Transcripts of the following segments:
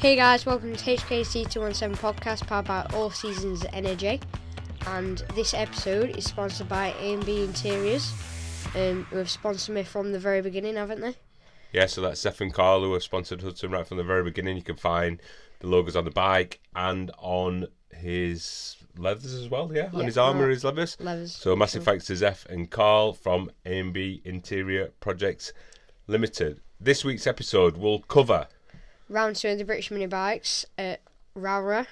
Hey guys, welcome to HKC217 Podcast, powered by All Seasons Energy. And this episode is sponsored by A&B Interiors, who have sponsored me from the very beginning, haven't they? Yeah, so that's Zeph and Carl who have sponsored Hudson right from the very beginning. You can find the logos on the bike and on his leathers as well, on his armour, his leathers. So massive thanks to Zeph and Carl from A&B Interior Projects Limited. This week's episode will cover round 2 of the British mini bikes at Rowrah,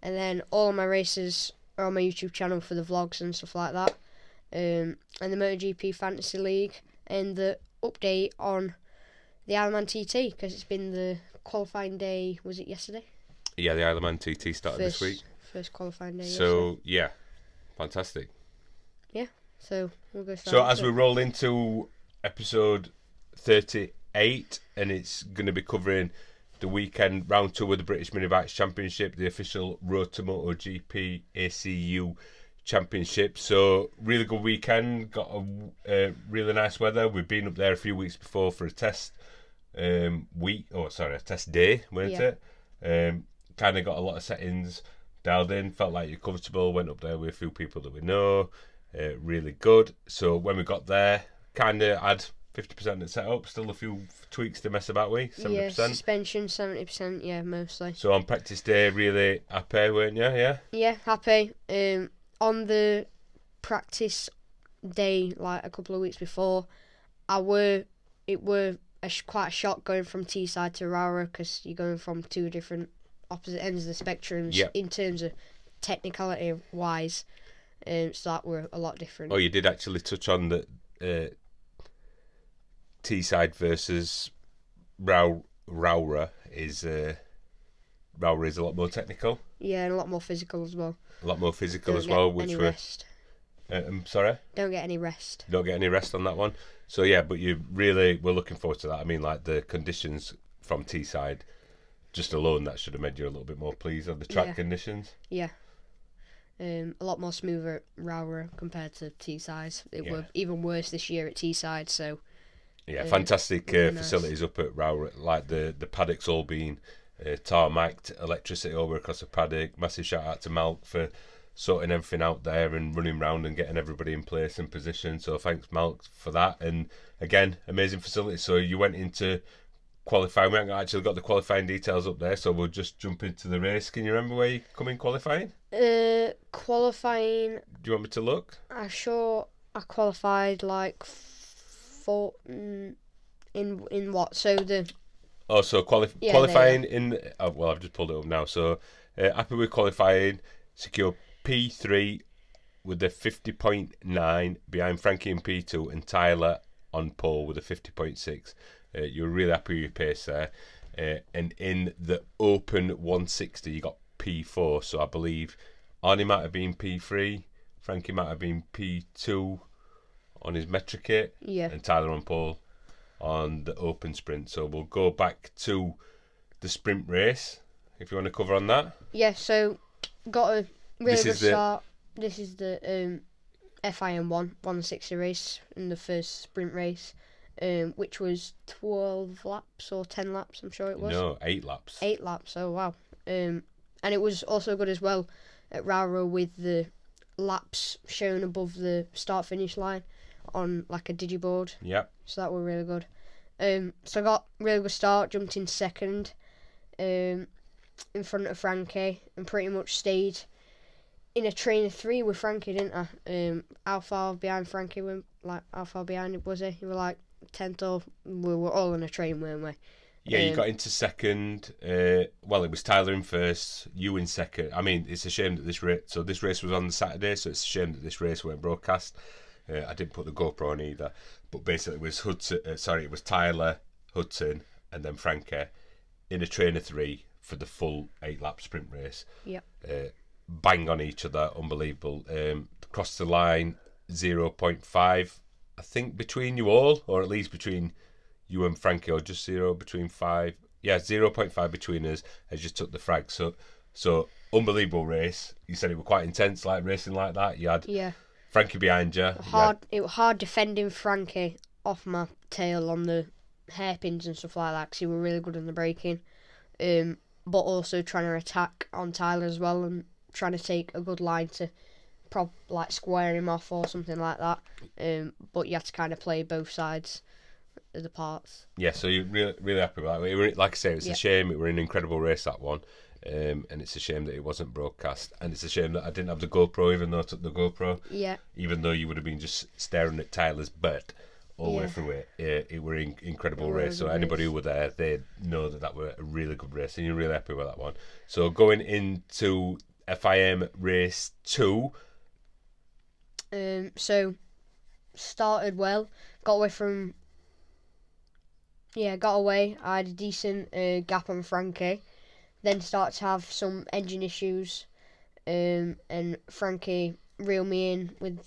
and then all of my races are on my YouTube channel for the vlogs and stuff like that, and the MotoGP Fantasy League, and the update on the Isle of Man TT, because it's been the qualifying day. Was it yesterday? Yeah, the Isle of Man TT started this week. First qualifying day. So yeah, fantastic. Yeah, so we'll go. So as we roll into episode 38, and it's going to be covering the weekend round 2 of the British Mini Bikes Championship, the official Road to MotoGP ACU Championship. So really good weekend. Got a really nice weather. We've been up there a few weeks before for a test a test day, weren't it? Kind of got a lot of settings dialed in. Felt like you're comfortable. Went up there with a few people that we know. Really good. So when we got there, kind of had 50% of the setup, still a few tweaks to mess about with, 70%. Yeah, suspension, 70%, yeah, mostly. So on practice day, really happy, weren't you? Yeah? Yeah, happy. On the practice day, like a couple of weeks before, quite a shock going from T-side to Rowrah, because you're going from two different opposite ends of the spectrum in terms of technicality-wise, so that were a lot different. Oh, you did actually touch on the T-side versus Rowrah is a lot more technical. Yeah, and a lot more physical as well. Which we're... I'm sorry? Don't get any rest. Don't get any rest on that one. So yeah, but we're looking forward to that. I mean, like the conditions from T-side, just alone, that should have made you a little bit more pleased with the track conditions. Yeah. A lot more smoother at Rowrah compared to T-side. It were even worse this year at T-side, so... Yeah, fantastic facilities up at Rowrah, like the paddocks all being tarmacked, electricity over across the paddock. Massive shout out to Malk for sorting everything out there and running round and getting everybody in place and position. So thanks Malk for that. And again, amazing facilities. So you went into qualifying. We haven't actually got the qualifying details up there, so we'll just jump into the race. Can you remember where you come in qualifying? Qualifying. Do you want me to look? I'm sure I qualified like in what? So the qualifying in. Well, I've just pulled it up now. So happy with qualifying. Secure P3 with a 50.9 behind Frankie in P2 and Tyler on pole with a 50.6. You're really happy with your pace there. And in the open 160, you got P4. So I believe Arnie might have been P3, Frankie might have been P2 on his metric kit, and Tyler on pole on the open sprint. So we'll go back to the sprint race if you want to cover on that. Yeah, so got a really good start. This is the FIM 160 race in the first sprint race, which was 12 laps or 10 laps, I'm sure it was. No, 8 laps. 8 laps, oh wow. And it was also good as well at Rowrah with the laps shown above the start-finish line on like a digiboard. Yep. So that were really good. So I got a really good start, jumped in second in front of Frankie, and pretty much stayed in a train of 3 with Frankie, didn't I? How far behind Frankie? How far behind was he? You were like 10th, or we were all on a train, weren't we? Yeah, you got into second. Well, it was Tyler in first, you in second. I mean, it's a shame that this race was on the Saturday, so it's a shame that this race weren't broadcast. I didn't put the GoPro on either, but basically it was Tyler, Hudson, and then Frankie in a train of 3 for the full 8-lap sprint race. Yep. Bang on each other, unbelievable. Crossed the line 0.5, I think, between you all, or at least between you and Frankie, or just 0 between 5. Yeah, 0.5 between us. I just took the frag. So unbelievable race. You said it was quite intense, like racing like that. You had Frankie behind you. It was hard defending Frankie off my tail on the hairpins and stuff like that, because he were really good on the braking. but also trying to attack on Tyler as well and trying to take a good line to square him off or something like that. But you have to kind of play both sides of the parts. Yeah, so you're really happy with that. Like I say, it's a shame. It was an incredible race, that one. And it's a shame that it wasn't broadcast. And it's a shame that I didn't have the GoPro, even though I took the GoPro. Yeah. Even though you would have been just staring at Tyler's butt all the way through it. It were an incredible race. So anybody who were there, they know that were a really good race. And you're really happy with that one. So going into FIM race 2. So started well. Got away. I had a decent gap on Frankie. Then started to have some engine issues, and Frankie reeled me in with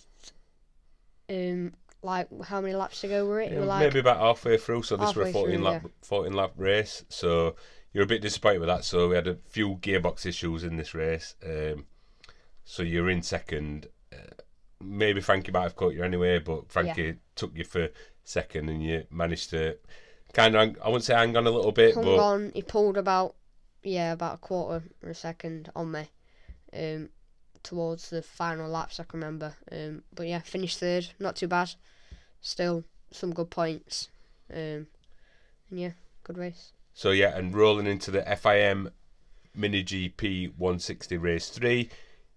how many laps to go were it? Maybe about halfway through. So this was a 14 lap race. So you're a bit disappointed with that. So we had a few gearbox issues in this race. So you're in second. Maybe Frankie might have caught you anyway, but Frankie took you for second, and you managed to kind of, I wouldn't say hang on a little bit, He pulled about a quarter of a second on me towards the final laps, I can remember. But yeah, finished third, not too bad. Still some good points. And yeah, good race. So yeah, and rolling into the FIM MiniGP 160 race 3,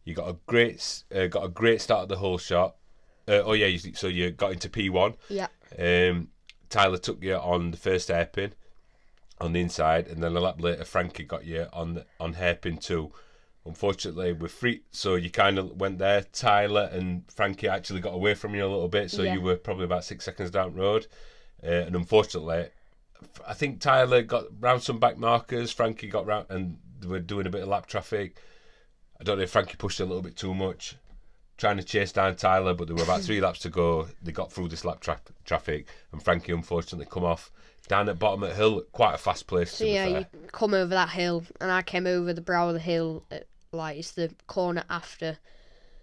you got a great start at the whole shot. So you got into P1. Yeah. Tyler took you on the first hairpin on the inside, and then a lap later Frankie got you on hairpin 2. Unfortunately, with free, so you kind of went there. Tyler and Frankie actually got away from you a little bit, so you were probably about 6 seconds down the road. And unfortunately, I think Tyler got round some back markers. Frankie got round, and they were doing a bit of lap traffic. I don't know if Frankie pushed a little bit too much, trying to chase down Tyler, but there were about 3 laps to go. They got through this lap traffic, and Frankie unfortunately come off down at bottom of the hill, quite a fast place. So you come over that hill, and I came over the brow of the hill, it's the corner after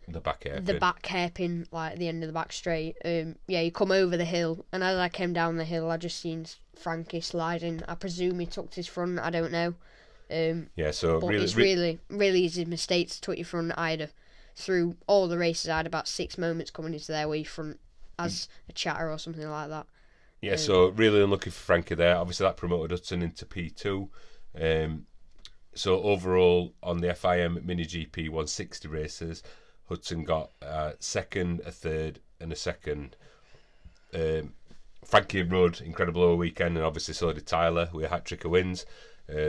the back hairpin. The back hairpin, at the end of the back straight. You come over the hill, and as I came down the hill, I just seen Frankie sliding. I presume he tucked his front. I don't know. So but really, it's really easy mistake to tuck your front. Through all the races, I had about 6 moments coming into their way front as a chatter or something like that. Yeah, so really unlucky for Frankie there. Obviously, that promoted Hudson into P2. So overall, on the FIM MiniGP 160 races, Hudson got a second, a third, and a second. Frankie rode incredible all weekend, and obviously so did Tyler with a hat-trick of wins.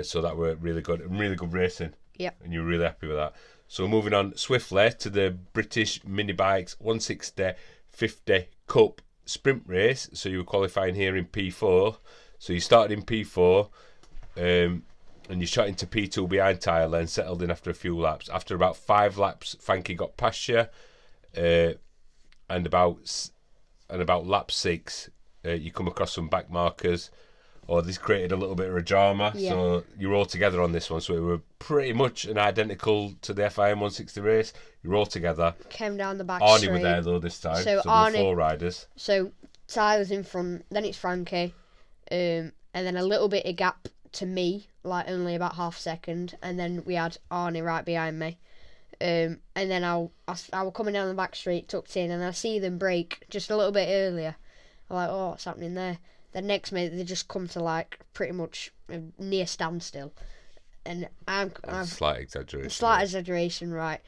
So that were really good racing. Yeah. And you were really happy with that. So moving on swiftly to the British Mini Bikes 160-50 Cup sprint race. So you were qualifying here in P4. So you started in P4, and you shot into P2 behind Tyler and settled in after a few laps. After about 5 laps, Frankie got past you, and about lap 6, you come across some back markers. This created a little bit of a drama. Yeah. So you're all together on this one. So it were pretty much an identical to the FIM 160 race. You're all together. Came down the back Arnie straight. were there though this time. So there were 4 riders. So Tyler's in front. Then it's Frankie, and then a little bit of gap to me, only about half a second. And then we had Arnie right behind me. And then I was coming down the back straight, tucked in, and I see them brake just a little bit earlier. I'm like, what's happening there? Then next minute they just come to pretty much a near standstill, and Slight exaggeration. Slight exaggeration, right?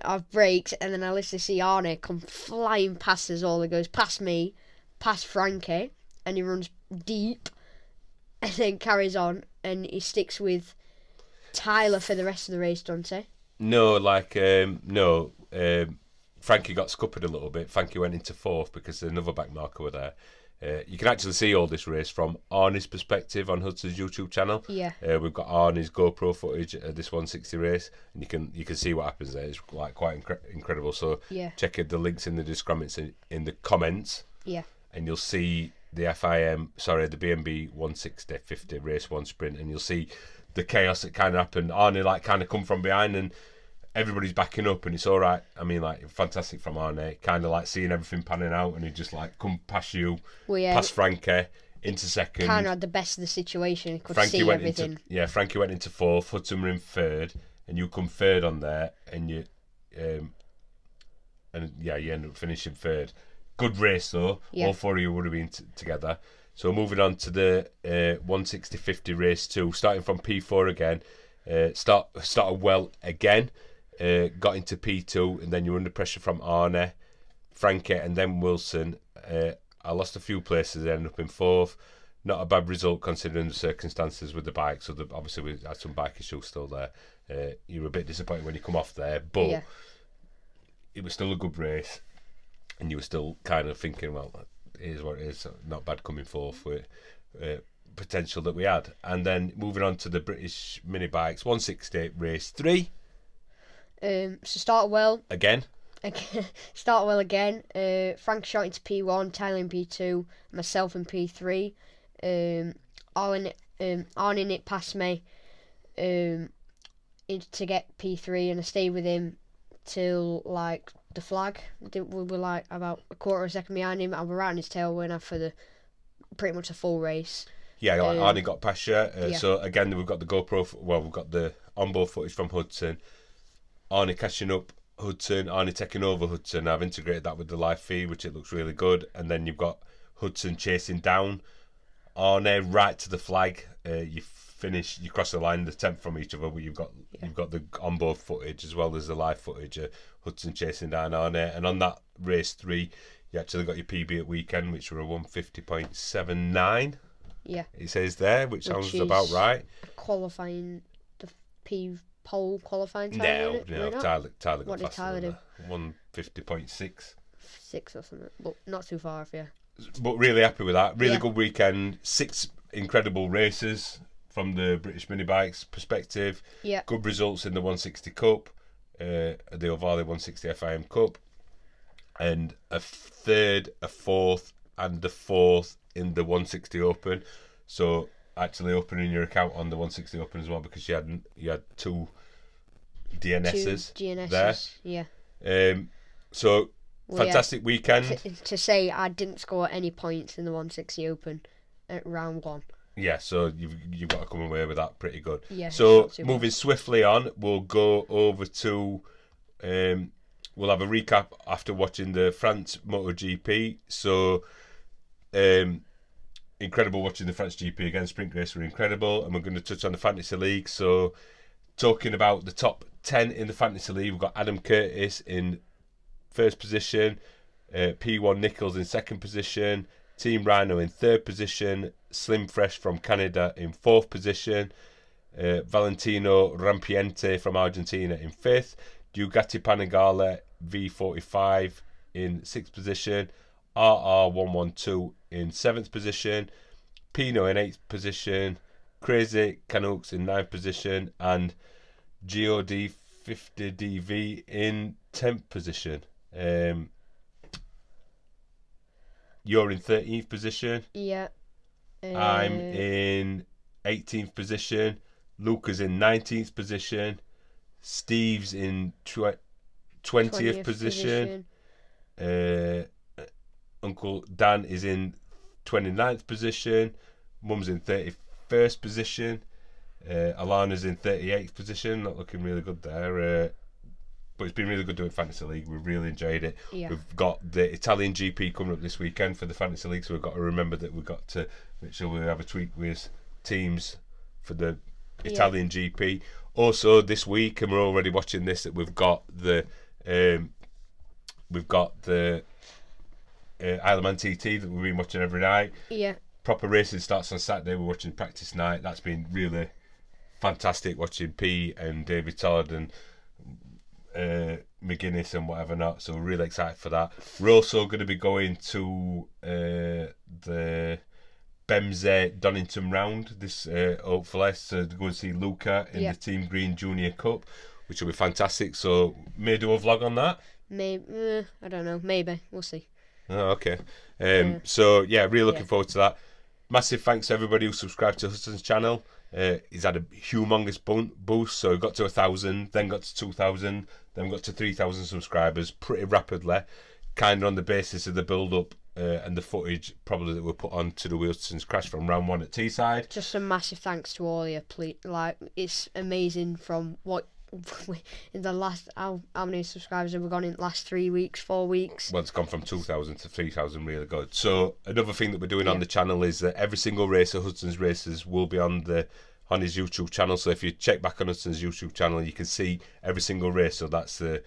I've braked, and then I literally see Arnie come flying past us all. He goes past me, past Frankie, and he runs deep, and then carries on, and he sticks with Tyler for the rest of the race, don't he? No, Frankie got scuppered a little bit. Frankie went into 4th because another back marker were there. You can actually see all this race from Arnie's perspective on Hudson's YouTube channel. Yeah. We've got Arnie's GoPro footage of this 160 race, and you can see what happens there. It's quite incredible. So check the links in the comments. Yeah. And you'll see the BMB 160-50 race 1 sprint, and you'll see the chaos that kind of happened. Arnie kind of come from behind, and everybody's backing up, and it's all right. I mean, fantastic from Arnie. Kind of seeing everything panning out, and he just come past you, past Frankie, into second. Kind of had the best of the situation. He could see everything. Frankie went into fourth. Hudson were in third, and you come third on there, and you end up finishing third. Good race though. Yeah. All four of you would have been together. So moving on to the 160/50 race 2, starting from P4 again. Started well again. Got into P2, and then you're under pressure from Arne, Frankie, and then Wilson. I lost a few places, ended up in fourth. Not a bad result considering the circumstances with the bike. So obviously we had some bike issues still there. You were a bit disappointed when you come off there, but it was still a good race, and you were still kind of thinking, well, it is what it is. Not bad coming fourth with potential that we had. And then moving on to the British mini bikes, 160 race 3. So started well again. Started well again. Frank shot into P1, Tyler in P2, myself in P3. Arne it past me to get P3, and I stayed with him till like the flag. We were like about a quarter of a second behind him. I was right on his tail winner for pretty much the full race. Yeah, Arne got past you. So again, we've got the GoPro. We've got the onboard footage from Hudson. Arne catching up Hudson. Arne taking over Hudson. I've integrated that with the live feed, which it looks really good. And then you've got Hudson chasing down Arne right to the flag. You cross the line, the 10th from each other, but you've got the onboard footage as well as the live footage. Hudson chasing down Arne, and on that race 3, you actually got your PB at weekend, which were a 150.79. Yeah, it says there, which sounds about right. Qualifying the pole qualifying time. No, Tyler got what did Tyler do? 150.6. 6 or something, but not too far off. Yeah. But really happy with that. Really good weekend. 6 incredible races from the British mini bikes perspective. Yeah. Good results in the 160 Cup, the O'Varley 160 FIM Cup, and a 3rd, a 4th, and a 4th in the 160 Open. So actually opening your account on the 160 Open as well, because you had 2 DNSs, there. Yeah. So fantastic weekend. To say I didn't score any points in the 160 Open at round 1. Yeah, so you've got to come away with that pretty good. Yeah. So moving swiftly on, we'll go over to we'll have a recap after watching the France MotoGP. So incredible watching the France GP again. Sprint race were incredible, and we're going to touch on the Fantasy League. So talking about the top 10 in the Fantasy League, we've got Adam Curtis in first position, P1 Nichols in second position, Team Rhino in third position, Slim Fresh from Canada in fourth position, Valentino Rampiente from Argentina in fifth, Ducati Panigale V45 in sixth position, RR112 in seventh position, Pino in eighth position, Crazy Canucks in ninth position, and GOD 50DV in 10th position. You're in 13th position. Yeah. I'm in 18th position. Luca's in 19th position. Steve's in 20th position. Uncle Dan is in 29th position. Mum's in 31st position. Alana's in 38th position. Not looking really good there. But it's been really good doing Fantasy League. We've really enjoyed it. Yeah. We've got the Italian GP coming up this weekend for the Fantasy League, so we've got to remember that we've got to make sure we have a tweak with teams for the Italian GP. Also this week, and we're already watching this, that we've got the Isle of Man TT that we've been watching every night. Yeah. Proper racing starts on Saturday. We're watching practice night. That's been really fantastic watching P and David Todd and McGuinness and whatever not, so we're really excited for that. We're also going to be going to the Bemze Donington round this hopefully, so to go and see Luca in the Team Green Junior Cup, which will be fantastic. So may do a vlog on that. Maybe I don't know. Maybe we'll see. Oh, okay. So yeah, really looking forward to that. Massive thanks to everybody who subscribed to Hudson's channel. He's had a humongous boost, so he got to 1,000, then got to 2,000, then got to 3,000 subscribers pretty rapidly, kind of on the basis of the build-up and the footage probably that were put on to the Wilson's crash from round 1 at Teesside. Just a massive thanks to all you. Like, it's amazing from what in the last how many subscribers have we gone in the last 3 weeks, 4 weeks? Well, it's gone from 2,000 to 3,000, really good. So another thing that we're doing on the channel is that every single race of Hudson's races will be on his YouTube channel. So if you check back on Hudson's YouTube channel, you can see every single race. So that's the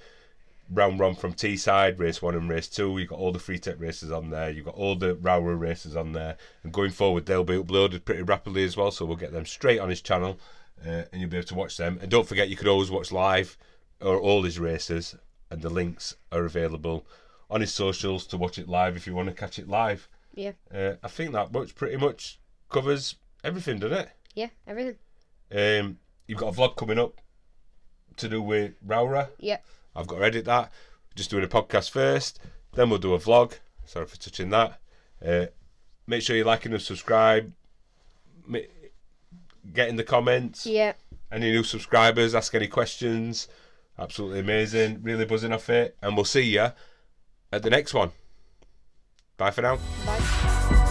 round 1 from Teesside, race 1 and race 2. You've got all the free tech races on there. You've got all the Rowrah races on there. And going forward, they'll be uploaded pretty rapidly as well. So we'll get them straight on his channel. And you'll be able to watch them. And don't forget, you could always watch live or all his races, and the links are available on his socials to watch it live if you want to catch it live. Yeah. I think that pretty much covers everything, doesn't it? Yeah, everything. You've got a vlog coming up to do with Rowrah. Yeah. I've got to edit that. Just doing a podcast first, then we'll do a vlog. Sorry for touching that. Make sure you're liking and subscribe. Get in the comments. Yeah. Any new subscribers, ask any questions. Absolutely amazing. Really buzzing off it. And we'll see you at the next one. Bye for now. Bye.